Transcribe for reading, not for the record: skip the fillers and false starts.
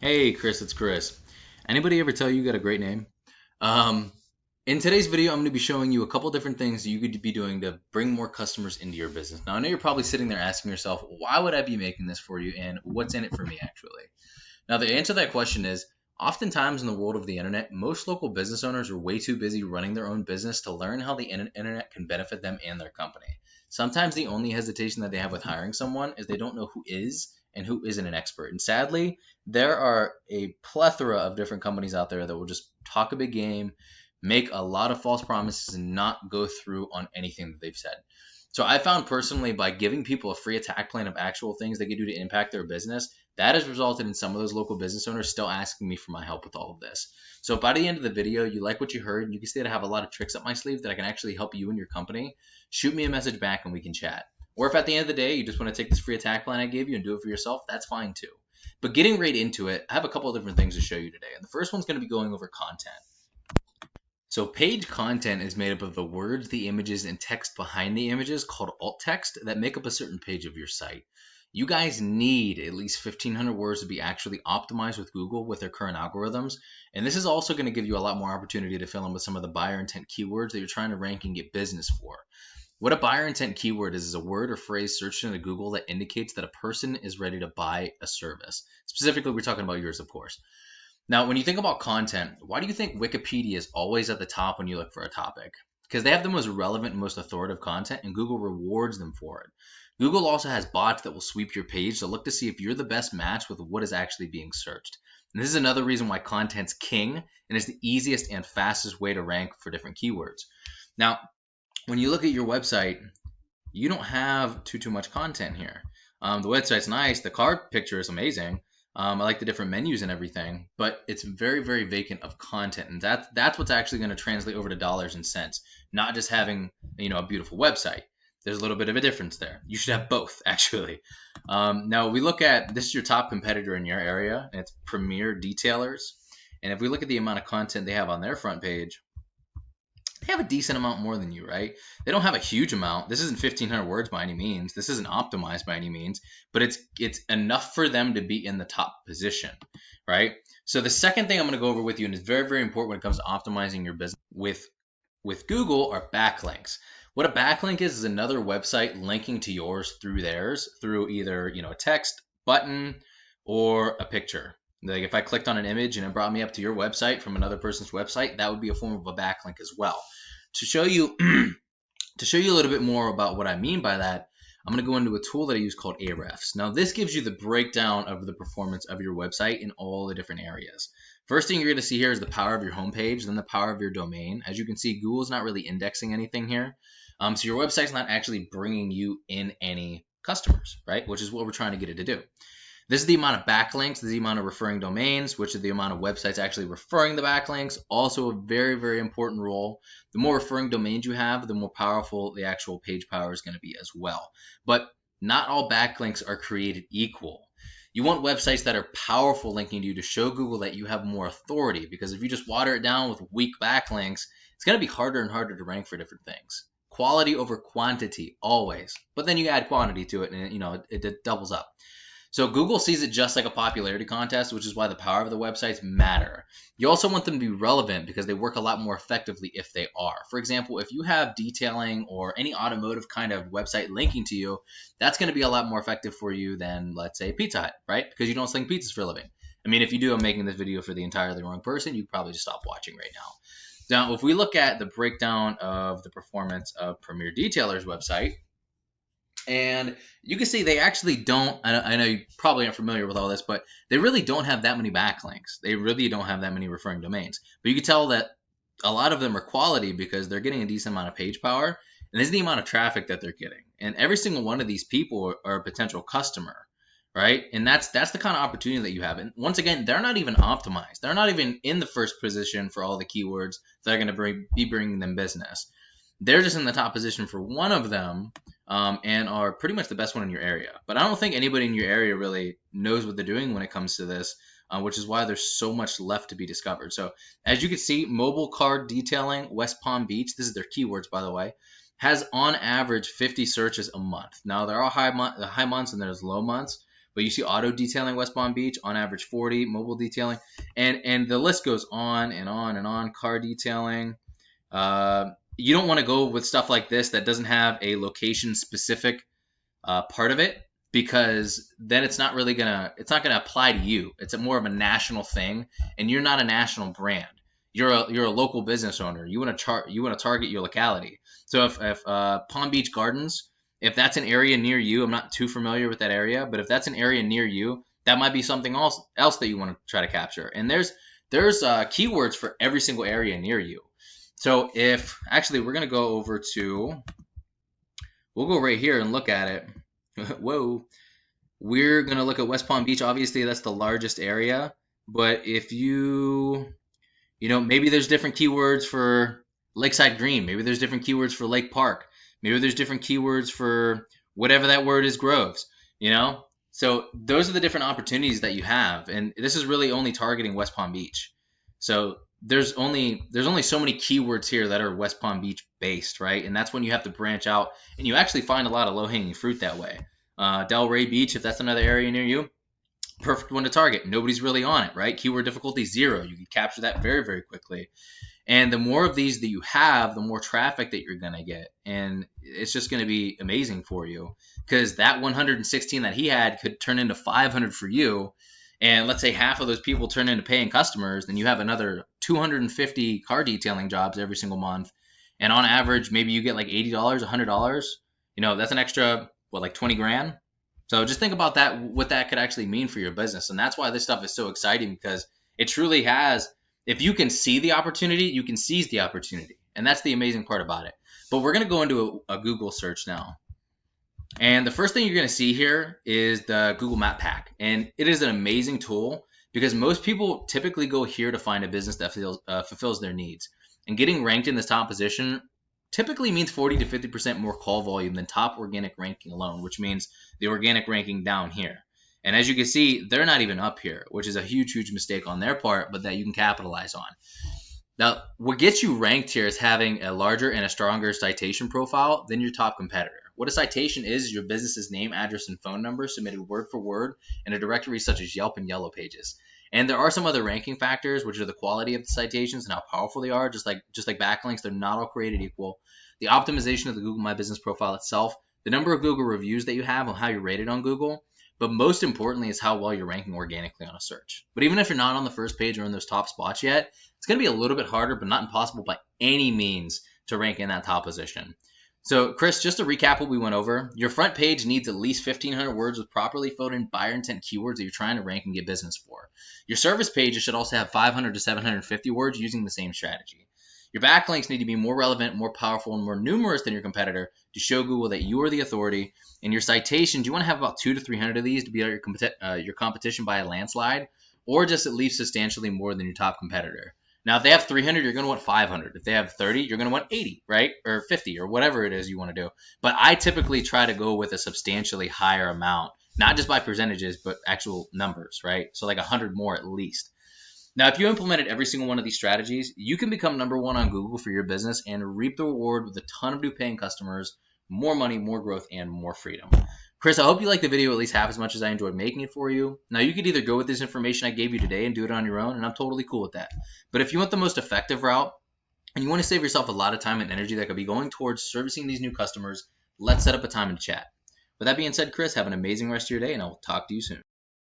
Hey Chris, it's Chris. Anybody ever tell you got a great name? Um, in today's video, I'm going to be showing you a couple different things you could be doing to bring more customers into your business. Now, I know you're probably sitting there asking yourself, why would I be making this for you and what's in it for me actually? Now, the answer to that question is oftentimes in the world of the internet, most local business owners are way too busy running their own business to learn how the internet can benefit them and their company. Sometimes the only hesitation that they have with hiring someone is they don't know who is and who isn't an expert. And sadly, there are a plethora of different companies out there that will just talk a big game, make a lot of false promises, and not go through on anything that they've said. So I found personally by giving people a free attack plan of actual things they could do to impact their business, that has resulted in some of those local business owners still asking me for my help with all of this. So if by the end of the video you like what you heard and you can see that I have a lot of tricks up my sleeve that I can actually help you and your company, shoot me a message back and we can chat. Or if at the end of the day you just want to take this free attack plan I gave you and do it for yourself, that's fine too. But getting right into it, I have a couple of different things to show you today. And the first one's going to be going over content. So page content is made up of the words, the images, and text behind the images called alt text that make up a certain page of your site. You guys need at least 1,500 words to be actually optimized with Google with their current algorithms. And this is also going to give you a lot more opportunity to fill in with some of the buyer intent keywords that you're trying to rank and get business for. What a buyer intent keyword is a word or phrase searched into Google that indicates that a person is ready to buy a service. Specifically, we're talking about yours, of course. Now, when you think about content, why do you think Wikipedia is always at the top when you look for a topic? Because they have the most relevant and most authoritative content, and Google rewards them for it. Google also has bots that will sweep your page to look to see if you're the best match with what is actually being searched. And this is another reason why content's king and is the easiest and fastest way to rank for different keywords. Now, when you look at your website, you don't have too much content here. The website's nice. The card picture is amazing. I like the different menus and everything, but it's very vacant of content, and that's what's actually going to translate over to dollars and cents. Not just having a beautiful website. There's a little bit of a difference there. You should have both actually. Now we look at this is your top competitor in your area, and it's Premier Detailers. And if we look at the amount of content they have on their front page, they have a decent amount more than you, right? They don't have a huge amount. This isn't 1,500 words by any means. This isn't optimized by any means, but it's enough for them to be in the top position, right? So the second thing I'm going to go over with you, and it's very important when it comes to optimizing your business with Google, are backlinks. What a backlink is another website linking to yours through theirs through either a text, button, or a picture. Like if I clicked on an image and it brought me up to your website from another person's website, that would be a form of a backlink as well. To show you a little bit more about what I mean by that, I'm going to go into a tool that I use called Ahrefs. Now this gives you the breakdown of the performance of your website in all the different areas. First thing you're going to see here is the power of your homepage, then the power of your domain. As you can see, Google's not really indexing anything here. So your website's not actually bringing you in any customers, right? Which is what we're trying to get it to do. This is the amount of backlinks, this is the amount of referring domains, which is the amount of websites actually referring the backlinks. Also a very important role. The more referring domains you have, the more powerful the actual page power is going to be as well. But not all backlinks are created equal. You want websites that are powerful linking to you to show Google that you have more authority, because if you just water it down with weak backlinks, it's going to be harder and harder to rank for different things. Quality over quantity, always. But then you add quantity to it and it doubles up. So Google sees it just like a popularity contest, which is why the power of the websites matter. You also want them to be relevant because they work a lot more effectively if they are. For example, if you have detailing or any automotive kind of website linking to you, that's going to be a lot more effective for you than, let's say, Pizza Hut, right? Because you don't sling pizzas for a living. I mean, if you do, I'm making this video for the entirely wrong person. You probably just stop watching right now. Now, if we look at the breakdown of the performance of Premier Detailer's website, and you can see they actually don't, I know you probably aren't familiar with all this, but they really don't have that many backlinks. They really don't have that many referring domains. But you can tell that a lot of them are quality because they're getting a decent amount of page power, and this is the amount of traffic that they're getting. And every single one of these people are a potential customer, right? And that's the kind of opportunity that you have. And once again, they're not even optimized. They're not even in the first position for all the keywords that are going to be bringing them business. They're just in the top position for one of them, and are pretty much the best one in your area. But I don't think anybody in your area really knows what they're doing when it comes to this, which is why there's so much left to be discovered. So as you can see, mobile card detailing, West Palm Beach, this is their keywords, by the way, has on average 50 searches a month. Now there are high months and there's low months, but you see auto detailing West Palm Beach on average 40, mobile detailing, and the list goes on and on and on. Car detailing. You don't want to go with stuff like this that doesn't have a location specific part of it, because then it's not gonna apply to you. It's more of a national thing, and you're not a national brand. You're a local business owner. You want to target your locality. So if Palm Beach Gardens, if that's an area near you, I'm not too familiar with that area, but if that's an area near you, that might be something else that you want to try to capture. And there's keywords for every single area near you. So if actually we're gonna go over to, we'll go right here and look at it. Whoa. We're going to look at West Palm Beach. Obviously, that's the largest area. But if maybe there's different keywords for Lakeside Green. Maybe there's different keywords for Lake Park. Maybe there's different keywords for whatever that word is, Groves. So those are the different opportunities that you have. And this is really only targeting West Palm Beach. So there's only so many keywords here that are West Palm Beach based, right? And that's when you have to branch out, and you actually find a lot of low-hanging fruit that way. Delray Beach, if that's another area near you, perfect one to target. Nobody's really on it, right? Keyword difficulty 0. You can capture that very, very quickly. And the more of these that you have, the more traffic that you're going to get. And it's just going to be amazing for you, because that 116 that he had could turn into 500 for you. And let's say half of those people turn into paying customers, then you have another 250 car detailing jobs every single month. And on average, maybe you get like $80, $100. That's an extra, like 20 grand? So just think about that, what that could actually mean for your business. And that's why this stuff is so exciting, because it truly has, if you can see the opportunity, you can seize the opportunity. And that's the amazing part about it. But we're going to go into a Google search now. And the first thing you're going to see here is the Google Map Pack. And it is an amazing tool, because most people typically go here to find a business that fulfills their needs. And getting ranked in this top position typically means 40 to 50% more call volume than top organic ranking alone, which means the organic ranking down here. And as you can see, they're not even up here, which is a huge, huge mistake on their part, but that you can capitalize on. Now, what gets you ranked here is having a larger and a stronger citation profile than your top competitor. What a citation is your business's name, address, and phone number submitted word for word in a directory such as Yelp and Yellow Pages. And there are some other ranking factors, which are the quality of the citations and how powerful they are. Just like backlinks, they're not all created equal. The optimization of the Google My Business profile itself, the number of Google reviews that you have, and how you're rated on Google. But most importantly is how well you're ranking organically on a search. But even if you're not on the first page or in those top spots yet, it's going to be a little bit harder, but not impossible by any means to rank in that top position. So, Chris, just to recap what we went over, your front page needs at least 1,500 words with properly filled in buyer intent keywords that you're trying to rank and get business for. Your service pages should also have 500 to 750 words using the same strategy. Your backlinks need to be more relevant, more powerful, and more numerous than your competitor to show Google that you are the authority. And your citations, you want to have about 200 to 300 of these to beat out your competition by a landslide, or just at least substantially more than your top competitor. Now, if they have 300, you're going to want 500. If they have 30, you're going to want 80, right? Or 50, or whatever it is you want to do. But I typically try to go with a substantially higher amount, not just by percentages, but actual numbers, right? So like 100 more at least. Now, if you implemented every single one of these strategies, you can become #1 on Google for your business and reap the reward with a ton of new paying customers, more money, more growth, and more freedom. Chris, I hope you liked the video at least half as much as I enjoyed making it for you. Now, you could either go with this information I gave you today and do it on your own, and I'm totally cool with that. But if you want the most effective route, and you want to save yourself a lot of time and energy that could be going towards servicing these new customers, let's set up a time to chat. With that being said, Chris, have an amazing rest of your day, and I will talk to you soon.